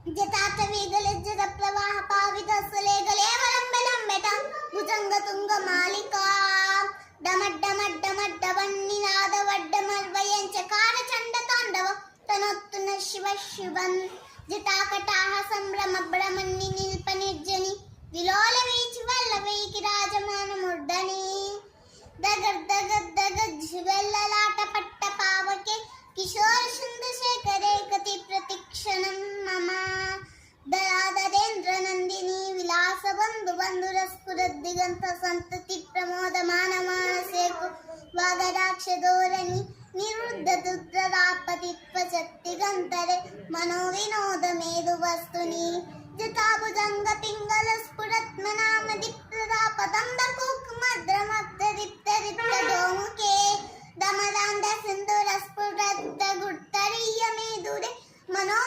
జతాత వేగలజ్జత ప్రవాహ పావిత సలేగలేవలంబెలంబెట భుజంగ తుంగ మాలిక డమడ్డమడ్డమడ్డవన్ని నాదవడ్డమర్వయంచ కార చండ తాండవ తనొత్తున శివ శివం జటాకటాహ సంభ్రమ భ్రమన్ని నిల్ప నిర్జని విలోల వీచి వల్ల వేయికి రాజమానముడ్డని దగర్ దగర్ దగర్ జివెల్లలాట పట్ట పావకే కిశోర చంద్రశేఖరే కతి ప్రతిక్షణం మమ దరాదరేంద్ర నందిని విలాస బంధు బంధురస్ఫురద్దిగంత సంతతి ప్రమోద మానమానసేకు వాగరాక్ష ధోరణి నిరుద్ధ దుద్రరాపతిత్వ శక్తిగంతరే మనో వినోద మేధు వస్తుని జతాభుజంగ పింగళ స్ఫురత్మనామ దిప్రదాపదంద కుక్మద్రమక్త దిప్త దిప్త దోముకే దమదాండ సింధుర స్ఫురద్ద గుట్టరీయ మేధురే మనో